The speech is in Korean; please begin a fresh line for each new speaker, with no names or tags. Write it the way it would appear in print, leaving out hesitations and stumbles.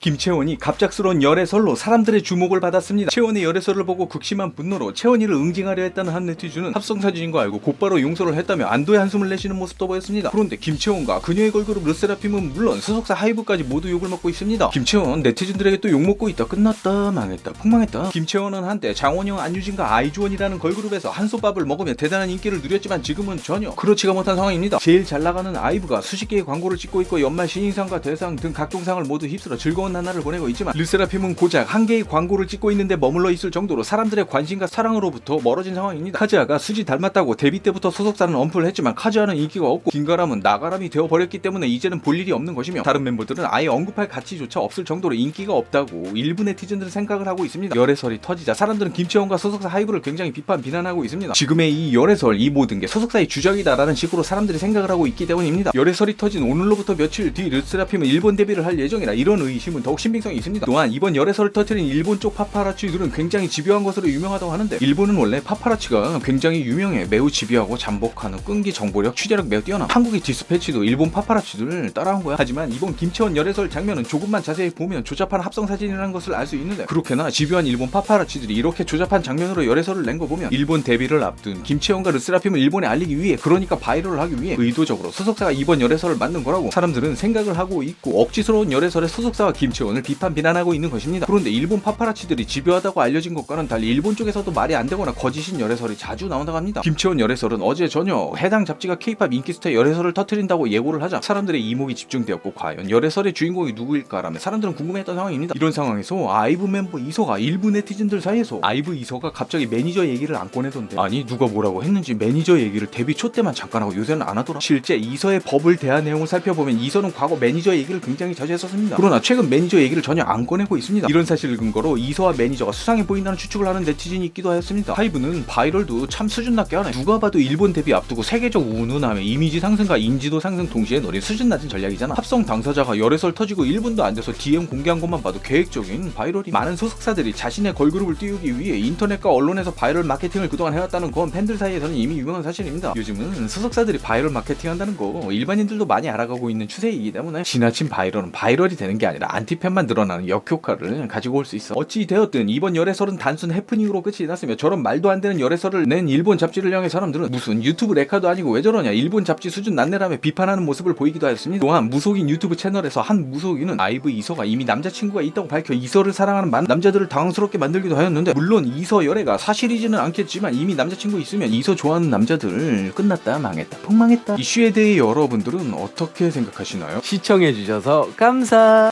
김채원이 갑작스러운 열애설로 사람들의 주목을 받았습니다. 채원의 열애설을 보고 극심한 분노로 채원이를 응징하려 했다는 한 네티즌은 합성사진인 거 알고 곧바로 용서를 했다며 안도의 한숨을 내쉬는 모습도 보였습니다. 그런데 김채원과 그녀의 걸그룹 르세라핌은 물론 소속사 하이브까지 모두 욕을 먹고 있습니다. 김채원 네티즌들에게 또 욕먹고 있다. 끝났다, 망했다, 폭망했다. 김채원은 한때 장원영, 안유진과 아이즈원이라는 걸그룹에서 한솥밥을 먹으며 대단한 인기를 누렸지만 지금은 전혀 그렇지가 못한 상황입니다. 제일 잘 나가는 아이브가 수십 개의 광고를 찍고 있고 연말 신인상과 대상 등 각종 상을 모두 휩쓸어 즐거운 나날을 보내고 있지만 르세라핌은 고작 한 개의 광고를 찍고 있는데 머물러 있을 정도로 사람들의 관심과 사랑으로부터 멀어진 상황입니다. 카즈아가 수지 닮았다고 데뷔 때부터 소속사는 언플을 했지만 카즈아는 인기가 없고 김가람은 나가람이 되어버렸기 때문에 이제는 볼 일이 없는 것이며 다른 멤버들은 아예 언급할 가치조차 없을 정도로 인기가 없다고 일부 네티즌들은 생각을 하고 있습니다. 열애설이 터지자 사람들은 김채원과 소속사 하이브를 굉장히 비난하고 있습니다. 지금의 이 열애설, 이 모든 게 소속사의 주적이다라는 식으로 사람들이 생각을 하고 있기 때문입니다. 열애설이 터진 오늘로부터 며칠 뒤 르세라핌은 일본 데뷔를 할 예정이라 이런 의심은 더욱 신빙성이 있습니다. 또한 이번 열애설을 터뜨린 일본 쪽 파파라치들은 굉장히 집요한 것으로 유명하다고 하는데 일본은 원래 파파라치가 굉장히 유명해. 매우 집요하고 잠복하는 끈기, 정보력, 취재력 매우 뛰어나. 한국의 디스패치도 일본 파파라치들을 따라한 거야. 하지만 이번 김채원 열애설 장면은 조금만 자세히 보면 조잡한 합성사진이라는 것을 알 수 있는데 그렇게나 집요한 일본 파파라치들이 이렇게 조잡한 장면으로 열애설을 낸 거 보면 일본 데뷔를 앞둔 김채원과 르세라핌을 일본에 알리기 위해, 그러니까 바이럴을 하기 위해 의도적으로 소속사가 이번 열애설을 만든 거라고 사람들은 생각을 하고 있고 억지스러운 열애설에 소속사와 김채원을 비난하고 있는 것입니다. 그런데 일본 파파라치들이 집요하다고 알려진 것과는 달리 일본 쪽에서도 말이 안 되거나 거짓인 열애설이 자주 나온다고 합니다. 김채원 열애설은 어제 저녁 해당 잡지가 K-팝 인기스타의 열애설을 터뜨린다고 예고를 하자 사람들의 이목이 집중되었고 과연 열애설의 주인공이 누구일까라며 사람들은 궁금해했던 상황입니다. 이런 상황에서 아이브 멤버 이소가 일부 네티즌들 사이에서 아이브 이소가 갑자기 매니저 얘기를 안 꺼내던데, 아니 누가 뭐라고 했는지 매니저 얘기를 데뷔 초 때만 잠깐 하고 요새는 안 하더라. 실제 이소의 버블 대화 내용을 살펴보면 이소는 과거 매니저 얘기를 굉장히 자주 했었습니다. 그러나 최근 매니저 얘기를 전혀 안 꺼내고 있습니다. 이런 사실을 근거로 이소와 매니저가 수상해 보인다는 추측을 하는 네티즌이 있기도 하였습니다. 하이브는 바이럴도 참 수준 낮게 하네. 누가 봐도 일본 데뷔 앞두고 세계적 운운함에 이미지 상승과 인지도 상승 동시에 노린 수준 낮은 전략이잖아. 합성 당사자가 열애설 터지고 1분도 안 돼서 DM 공개한 것만 봐도 계획적인 바이럴이. 많은 소속사들이 자신의 걸그룹을 띄우기 위해 인터넷과 언론에서 바이럴 마케팅을 그동안 해왔다는 건 팬들 사이에서는 이미 유명한 사실입니다. 요즘은 소속사들이 바이럴 마케팅한다는 거 일반인들도 많이 알아가고 있는 추세이기 때문에 지나친 바이럴은 바이럴이 되는 게 아니라 안티팬만 늘어나는 역효과를 가지고 올 수 있어. 어찌 되었든 이번 열애설은 단순 해프닝으로 끝이 났으며 저런 말도 안 되는 열애설을 낸 일본 잡지를 향해 사람들은 무슨 유튜브 레카도 아니고 왜 저러냐, 일본 잡지 수준 난내라며 비판하는 모습을 보이기도 하였습니다. 또한 무속인 유튜브 채널에서 한 무속인은 아이브 이소가 이미 남자친구가 있다고 밝혀 이소를 사랑하는 남자들을 당황스럽게 만들기도 하였는데, 물론 이소 열애가 사실이지는 않겠지만 이미 남자친구 있으면 이소 좋아하는 남자들 끝났다, 망했다, 폭망했다. 이슈에 대해 여러분들은 어떻게 생각하시나요?
시청해주셔서 감사.